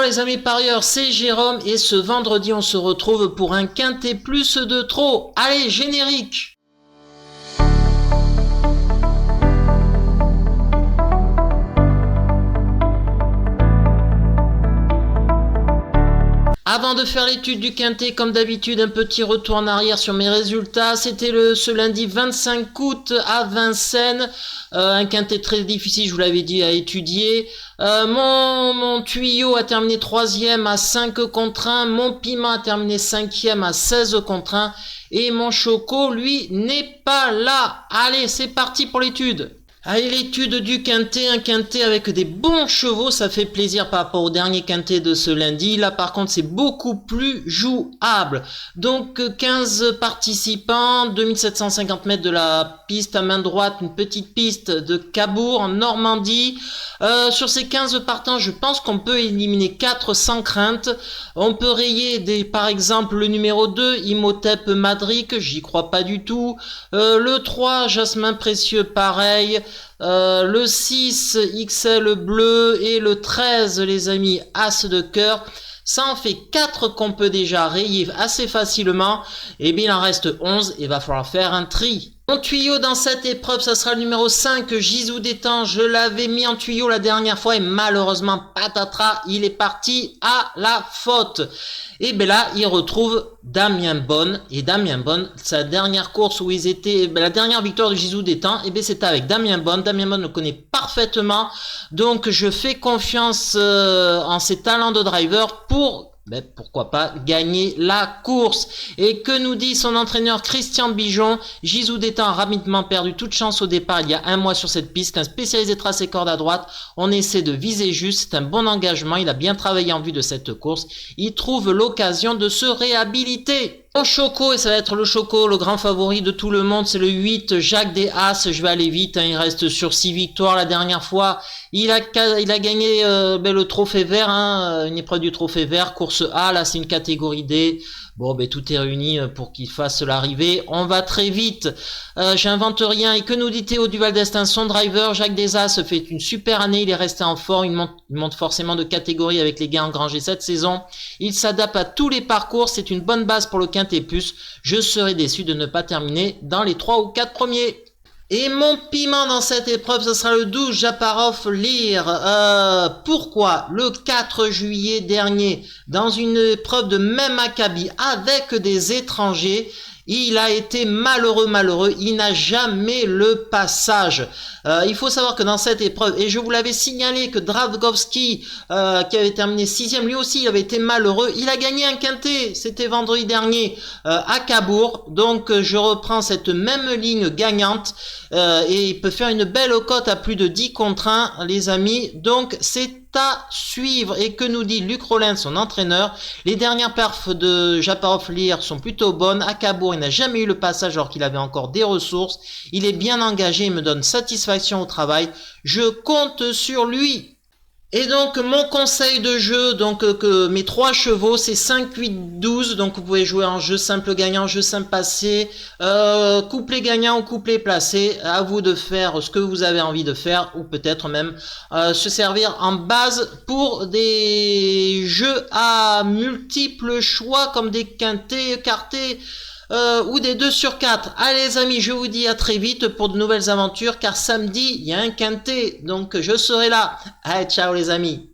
Ciao les amis parieurs, c'est Jérôme et ce vendredi on se retrouve pour un quintet plus de trop. Allez, générique! Avant de faire l'étude du quintet, comme d'habitude, un petit retour en arrière sur mes résultats. C'était ce lundi 25 août à Vincennes. Un quintet très difficile, je vous l'avais dit, à étudier. Mon tuyau a terminé 3e à 5 contre 1. Mon piment a terminé 5e à 16 contre 1. Et mon choco, lui, n'est pas là. Allez, c'est parti pour l'étude. Allez, l'étude du quintet, un quintet avec des bons chevaux, ça fait plaisir par rapport au dernier quintet de ce lundi. Là, par contre, c'est beaucoup plus jouable. Donc, 15 participants, 2750 mètres de la piste à main droite, une petite piste de Cabourg en Normandie. Sur ces 15 partants, je pense qu'on peut éliminer 4 sans crainte. On peut rayer par exemple, le numéro 2, Imhotep Madric, j'y crois pas du tout. Le 3, Jasmin Précieux, pareil. Le 6, XL Bleu et le 13, les amis, As de cœur. Ça en fait 4 qu'on peut déjà rayer assez facilement. Et bien il en reste 11, il va falloir faire un tri. Mon tuyau dans cette épreuve, ça sera le numéro 5, Gisou d'Étang. Je l'avais mis en tuyau la dernière fois et malheureusement, patatras, il est parti à la faute. Et bien là, il retrouve Damien Bonne. Et Damien Bonne, sa dernière course où ils étaient, la dernière victoire de Gisou d'Étang, et bien c'était avec Damien Bonne. Damien Bonne le connaît parfaitement. Donc je fais confiance en ses talents de driver pour... pourquoi pas gagner la course. Et que nous dit son entraîneur Christian Bijon? Gisou d'Étang a rapidement perdu toute chance au départ il y a un mois sur cette piste. Un spécialisé tracé corde à droite. On essaie de viser juste. C'est un bon engagement. Il a bien travaillé en vue de cette course. Il trouve l'occasion de se réhabiliter. Mon choco, et ça va être le choco, le grand favori de tout le monde, c'est le 8, Jacques des As. Je vais aller vite, hein, il reste sur 6 victoires. La dernière fois, il a gagné le trophée vert, hein, une épreuve du trophée vert, course A, là c'est une catégorie D. Bon, tout est réuni pour qu'il fasse l'arrivée. On va très vite. J'invente rien. Et que nous dit Théo Duval d'Estaing, son driver, Jacques Desas, fait une super année. Il est resté en forme. Il monte forcément de catégorie avec les gains engrangés cette saison. Il s'adapte à tous les parcours. C'est une bonne base pour le quintet plus. Je serais déçu de ne pas terminer dans les 3 ou 4 premiers. Et mon piment dans cette épreuve, ce sera le 12, Japarov Lear. Pourquoi? Le 4 juillet dernier, dans une épreuve de même acabit avec des étrangers, il a été malheureux, il n'a jamais le passage. Il faut savoir que dans cette épreuve, et je vous l'avais signalé que Dravgovski, qui avait terminé 6e, lui aussi il avait été malheureux, il a gagné un quintet, c'était vendredi dernier à Cabourg, donc je reprends cette même ligne gagnante, et il peut faire une belle cote à plus de 10 contre 1, les amis, donc c'est à suivre. Et que nous dit Luc Rollin, son entraîneur? Les dernières perfs de Japarov Lear sont plutôt bonnes. À Cabourg, il n'a jamais eu le passage alors qu'il avait encore des ressources. Il est bien engagé, il me donne satisfaction au travail. Je compte sur lui. Et donc mon conseil de jeu, donc que mes 3 chevaux, c'est 5, 8, 12, donc vous pouvez jouer en jeu simple gagnant, jeu simple passé, couplet gagnant ou couplet placé, à vous de faire ce que vous avez envie de faire, ou peut-être même se servir en base pour des jeux à multiples choix comme des quintets, écartés, ou des 2 sur 4. Allez les amis, je vous dis à très vite pour de nouvelles aventures, car samedi, il y a un quintet, donc je serai là. Allez, ciao les amis.